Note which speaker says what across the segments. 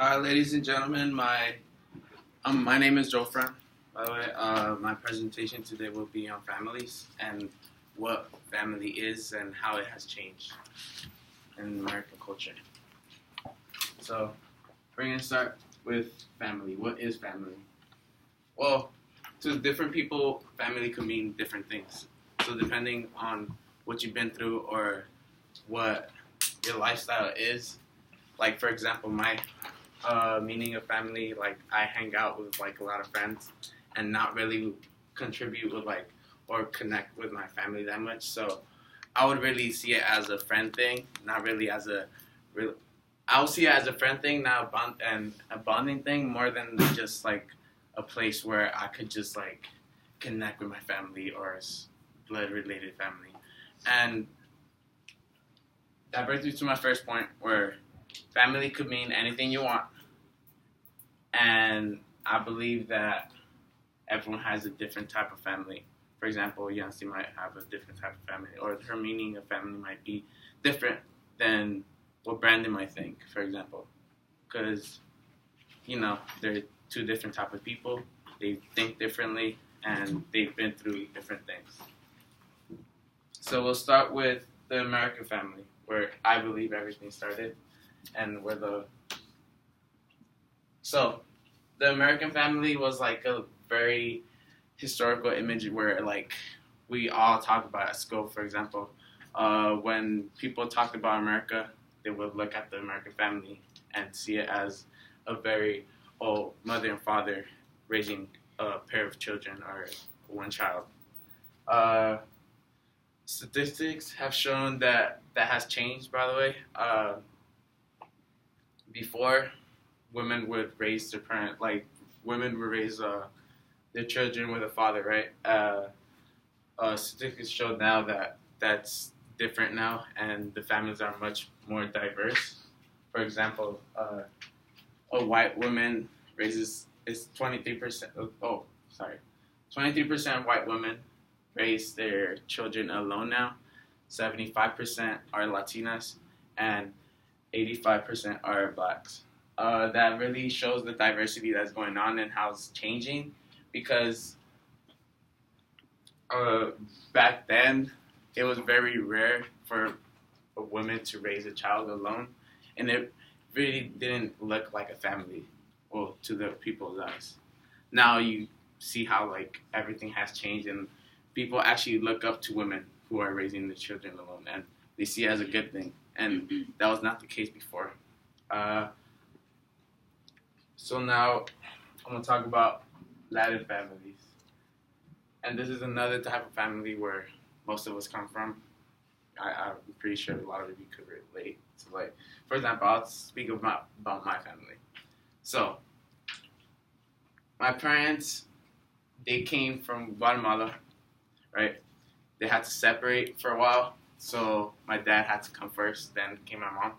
Speaker 1: Hi, ladies and gentlemen. My name is Joe Fran. By the way, my presentation today will be on families and what family is and how it has changed in American culture. So, we're gonna start with family. What is family? Well, to different people, family could mean different things. So, depending on what you've been through or what your lifestyle is, like for example, my meaning of family, like I hang out with like a lot of friends and not really contribute with like or connect with my family that much. So I would really see it as a friend thing, not really as a real. I would see it as a friend thing, not a bonding thing, more than just like a place where I could just like connect with my family or blood related family. And that brings me to my first point, where family could mean anything you want. And I believe that everyone has a different type of family. For example, Yancy might have a different type of family, or her meaning of family might be different than what Brandon might think, for example. Because, they're two different type of people. They think differently, and they've been through different things. So we'll start with the American family, where I believe everything started, and where the American family was like a very historical image where like we all talk about at school. For example, when people talked about America, they would look at the American family and see it as a very old mother and father raising a pair of children or one child. Uh, Statistics have shown that has changed. By the way, before women would raise their parent, like women would raise their children with a father, right? Statistics show now that that's different now, and the families are much more diverse. For example, a white woman raises is 23%. Oh, sorry, 23% of white women raise their children alone now. 75% are Latinas, and 85% are blacks. That really shows the diversity that's going on and how it's changing, because back then it was very rare for a woman to raise a child alone, and it really didn't look like a family, well, to the people's eyes. Now you see how like everything has changed, and people actually look up to women who are raising their children alone, and they see it as a good thing, and that was not the case before. So now I'm going to talk about Latin families. And this is another type of family where most of us come from. I'm pretty sure a lot of you could relate to, like, for example, I'll speak about my family. So, my parents, they came from Guatemala, right? They had to separate for a while. So, my dad had to come first, then came my mom.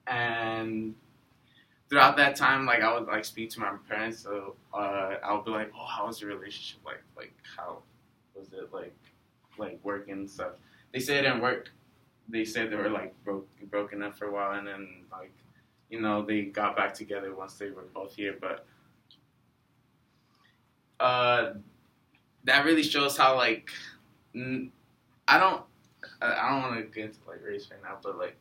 Speaker 1: And throughout that time, like I would like speak to my parents, so I would be like, "Oh, how was your relationship? Like how was it like work and stuff?" They said it didn't work. They said they were like broken up for a while, and then like they got back together once they were both here. But that really shows how like I don't want to get into like race right now, but like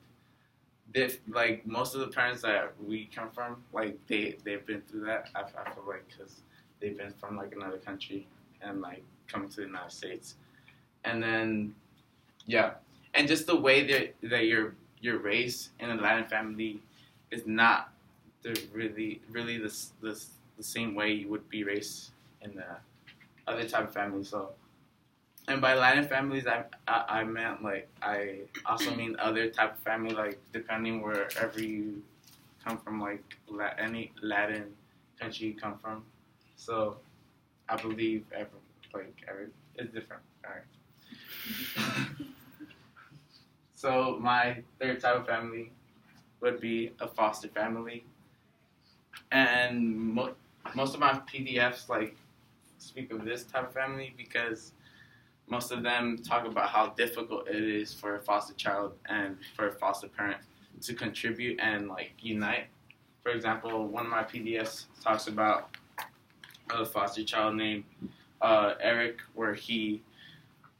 Speaker 1: most of the parents that we come from, like they've been through that. I feel like because they've been from like another country and like coming to the United States, and then and just the way that you're raised in a Latin family is not the really the same way you would be raised in the other type of family. So. And by Latin families, I meant like I also mean other type of family, like depending wherever you come from, like any Latin country you come from. So I believe every it's different. All right. So my third type of family would be a foster family, and most of my PDFs like speak of this type of family because most of them talk about how difficult it is for a foster child and for a foster parent to contribute and like unite. for example, one of my PDFs talks about a foster child named Eric, where he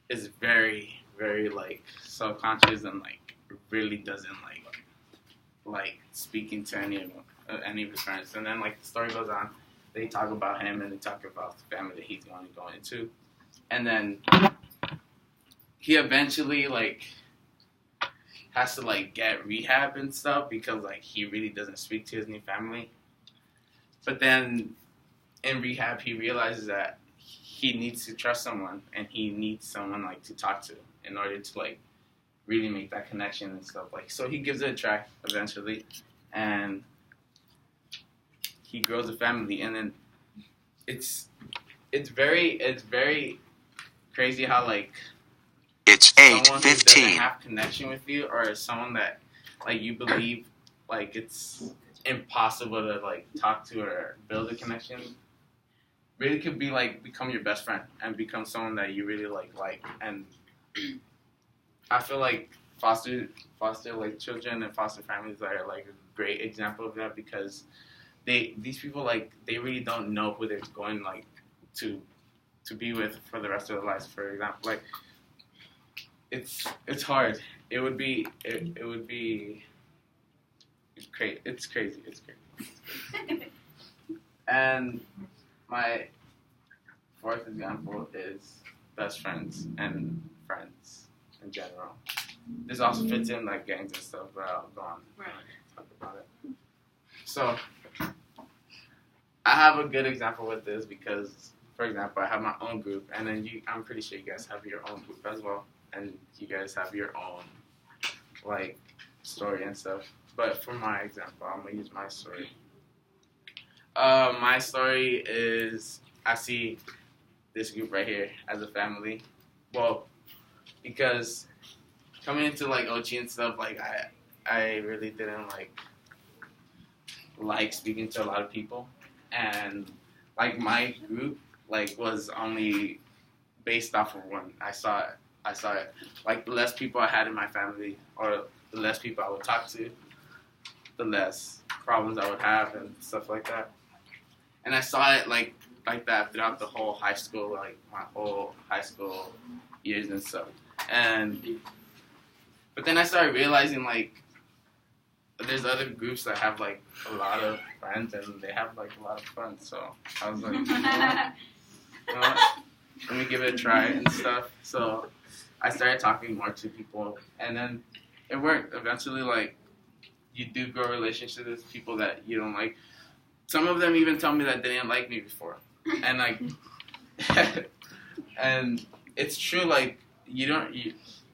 Speaker 1: is very, very like self-conscious and like really doesn't like speaking to any of his friends. And then like the story goes on, they talk about him and they talk about the family that he's going to go into, and then he eventually like has to like get rehab and stuff because like he really doesn't speak to his new family. But then in rehab, he realizes that he needs to trust someone and he needs someone like to talk to in order to like really make that connection and stuff. Like, so he gives it a try eventually, and he grows a family. And then it's very crazy how like
Speaker 2: it's
Speaker 1: someone who
Speaker 2: 8:15.
Speaker 1: doesn't have connection with you, or someone that like you believe like it's impossible to like talk to or build a connection, really could be like become your best friend and become someone that you really like. And I feel like foster like children and foster families are like a great example of that, because these people like they really don't know who they're going like to be with for the rest of their lives. For example, like it's hard. It would be crazy. It's crazy. And my fourth example is best friends and friends in general. This also fits in like gangs and stuff, but I'll go on and talk about it. So I have a good example with this because, for example, I have my own group, and then I'm pretty sure you guys have your own group as well, and you guys have your own like story and stuff. But for my example, I'm gonna use my story. My story is I see this group right here as a family. Well, because coming into like OG and stuff, like I really didn't like speaking to a lot of people, and like my group like was only based off of one. I saw it like the less people I had in my family, or the less people I would talk to, the less problems I would have and stuff like that. And I saw it like that throughout the whole high school, like my whole high school years and stuff. But then I started realizing like there's other groups that have like a lot of friends and they have like a lot of fun. So I was like, you know what? Let me give it a try and stuff. So I started talking more to people, and then it worked. Eventually, like you do grow relationships with people that you don't like. Some of them even tell me that they didn't like me before, and like, and it's true. Like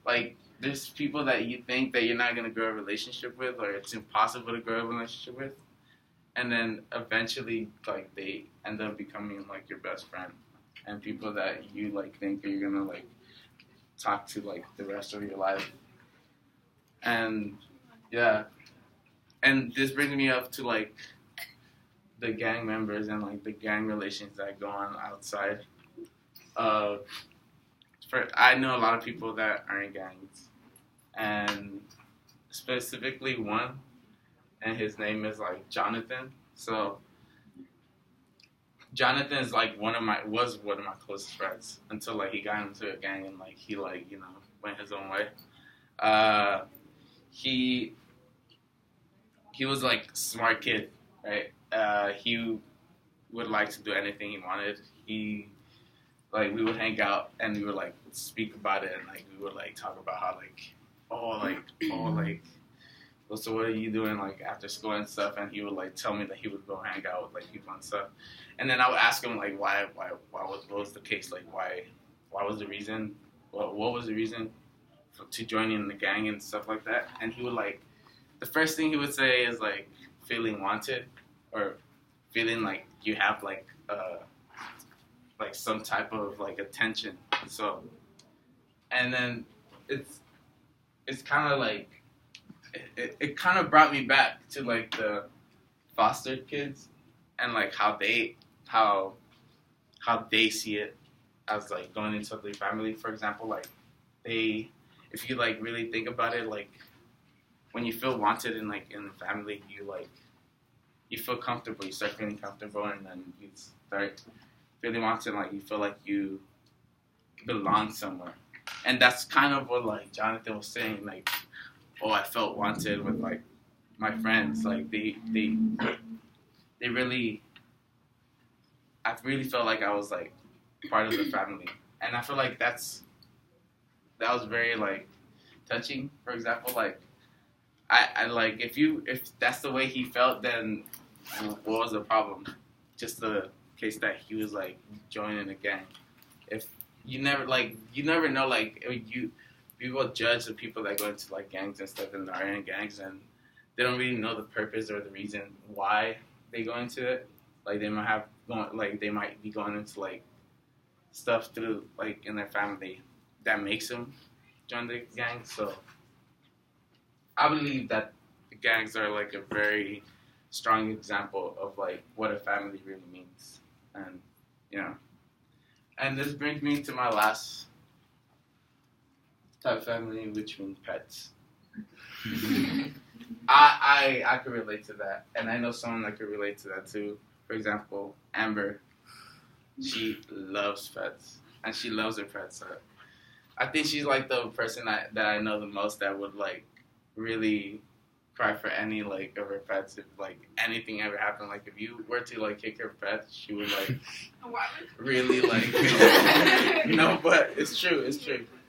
Speaker 1: like there's people that you think that you're not gonna grow a relationship with, or it's impossible to grow a relationship with, and then eventually, like they end up becoming like your best friend, and people that you like think that you're gonna like talk to like the rest of your life. And yeah, and this brings me up to like the gang members and like the gang relations that go on outside. I know a lot of people that are in gangs, and specifically one, and his name is like Jonathan. So Jonathan is like was one of my closest friends until like he got into a gang and like he like went his own way. He was like a smart kid, right? He would like to do anything he wanted. We would hang out and we would like speak about it, and like we would like talk about how so what are you doing like after school and stuff, and he would like tell me that he would go hang out with like people and stuff, and then I would ask him like what was the case, like why was the reason, what was the reason to joining the gang and stuff like that, and he would like the first thing he would say is like feeling wanted, or feeling like you have like some type of like attention. So, and then it's kind of like it kind of brought me back to like the foster kids and like how they see it as like going into their family. For example, like if you like really think about it, like when you feel wanted in the family, you you feel comfortable. You start feeling comfortable, and then you start feeling wanted. Like you feel like you belong somewhere, and that's kind of what like Jonathan was saying. Like, oh, I felt wanted with like my friends. Like they really, I really felt like I was like part of the family, and I feel like that was very like touching. For example, like I like if that's the way he felt, then what was the problem? Just the case that he was like joining a gang. If you never know like you people judge the people that go into like gangs and stuff and are in gangs and they don't really know the purpose or the reason why they go into it. Like they might be going into like stuff through like in their family that makes them join the gang. So I believe that the gangs are like a very strong example of like what a family really means, and you know. And this brings me to my last type of family, which means pets. I could relate to that, and I know someone that could relate to that too. For example, Amber, she loves pets, and she loves her pets. So I think she's like the person that I know the most that would like really cry for any like of her pets if like anything ever happened. Like if you were to like kick her pet, she would like really like no, but it's true,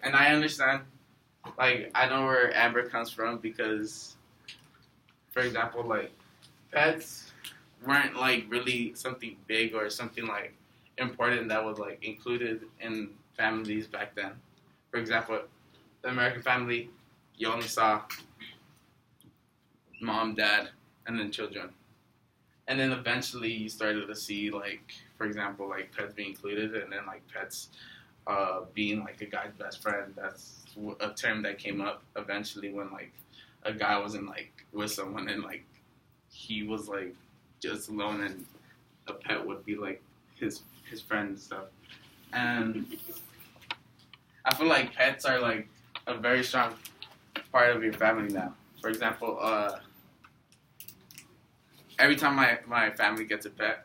Speaker 1: and I understand. Like I know where Amber comes from because, for example, like pets weren't like really something big or something like important that was like included in families back then. For example, the American family, you only saw mom, dad, and then children. And then eventually you started to see, like, for example, like pets being included, and then like pets being like a guy's best friend. That's a term that came up eventually when like a guy wasn't like with someone and like he was like just alone, and a pet would be like his friend and stuff. And I feel like pets are like a very strong part of your family now. For example, every time my family gets a pet,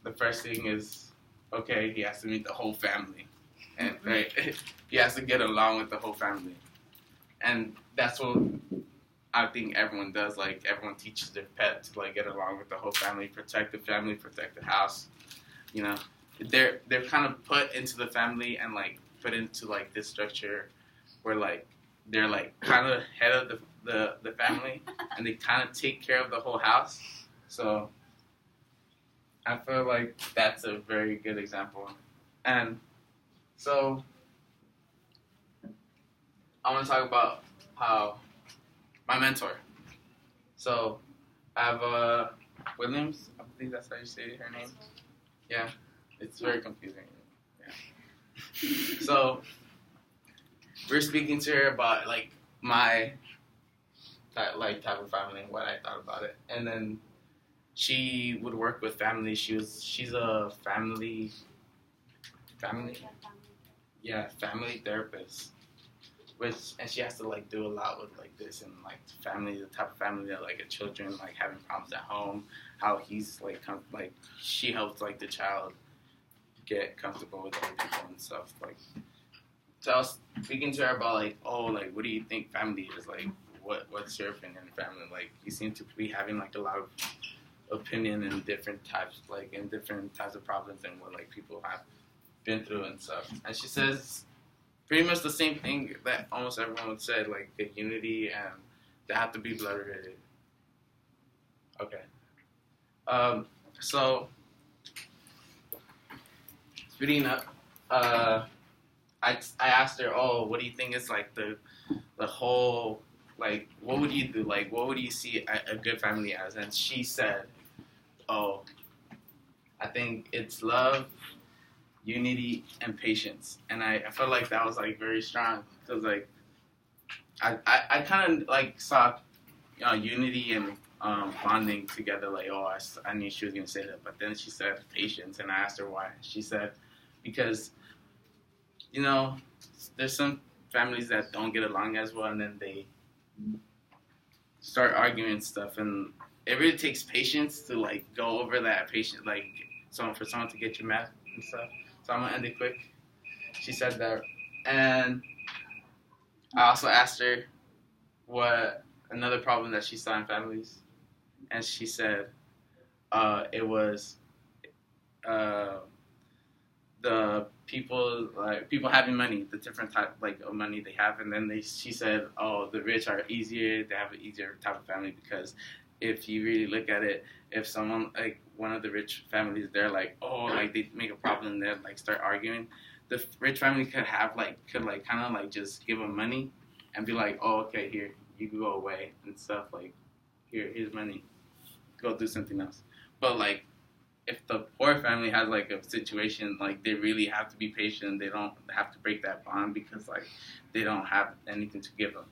Speaker 1: the first thing is, okay, he has to meet the whole family. And right, he has to get along with the whole family. And that's what I think everyone does. Like, everyone teaches their pet to, like, get along with the whole family, protect the house. You know, they're kind of put into the family and, like, put into, like, this structure where, like, they're, like, kind of head of the family, and they kind of take care of the whole house. So I feel like that's a very good example. And so I want to talk about how my mentor. So I have Williams. I believe that's how you say her name. Yeah, it's very confusing. Yeah. So we're speaking to her about like my type of family and what I thought about it, and then she would work with families. She's a family therapist, and she has to like do a lot with like this and like family, the type of family that like a children like having problems at home, how he's like she helps like the child get comfortable with other people and stuff. Like, so I was speaking to her about like, oh, like what do you think family is like? What's your opinion on family? Like, you seem to be having like a lot of opinion in different types of problems and what like people have been through and stuff. And she says pretty much the same thing that almost everyone would say, like the unity and they have to be blood related. Okay. So speeding up, I asked her, oh, what do you think is like the whole, like, what would you do? Like, what would you see a good family as? And she said, oh, I think it's love, unity, and patience. And I felt like that was, like, very strong. Because, like, I kind of, like, saw unity and bonding together. Like, oh, I knew she was going to say that. But then she said patience, and I asked her why. She said, because, you know, there's some families that don't get along as well, and then they start arguing and stuff, and it really takes patience to like go over that patient, like for someone to get you mad and stuff. So I'm gonna end it quick. She said that, and I also asked her what another problem that she saw in families, and she said it was the people having money, the different type of money they have, and then she said, oh, the rich are easier, they have an easier type of family because if you really look at it, if someone like one of the rich families, they're like, oh, like they make a problem, they like start arguing. The rich family could kind of like just give them money and be like, oh, okay, here you can go away and stuff, like here's money, go do something else. But like if the poor family has like a situation, like they really have to be patient. They don't have to break that bond because like they don't have anything to give them.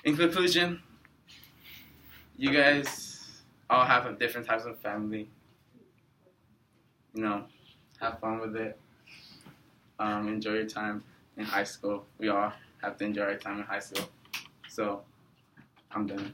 Speaker 1: In conclusion, you guys all have different types of family. You know, have fun with it. Enjoy your time in high school. We all have to enjoy our time in high school. So, I'm done.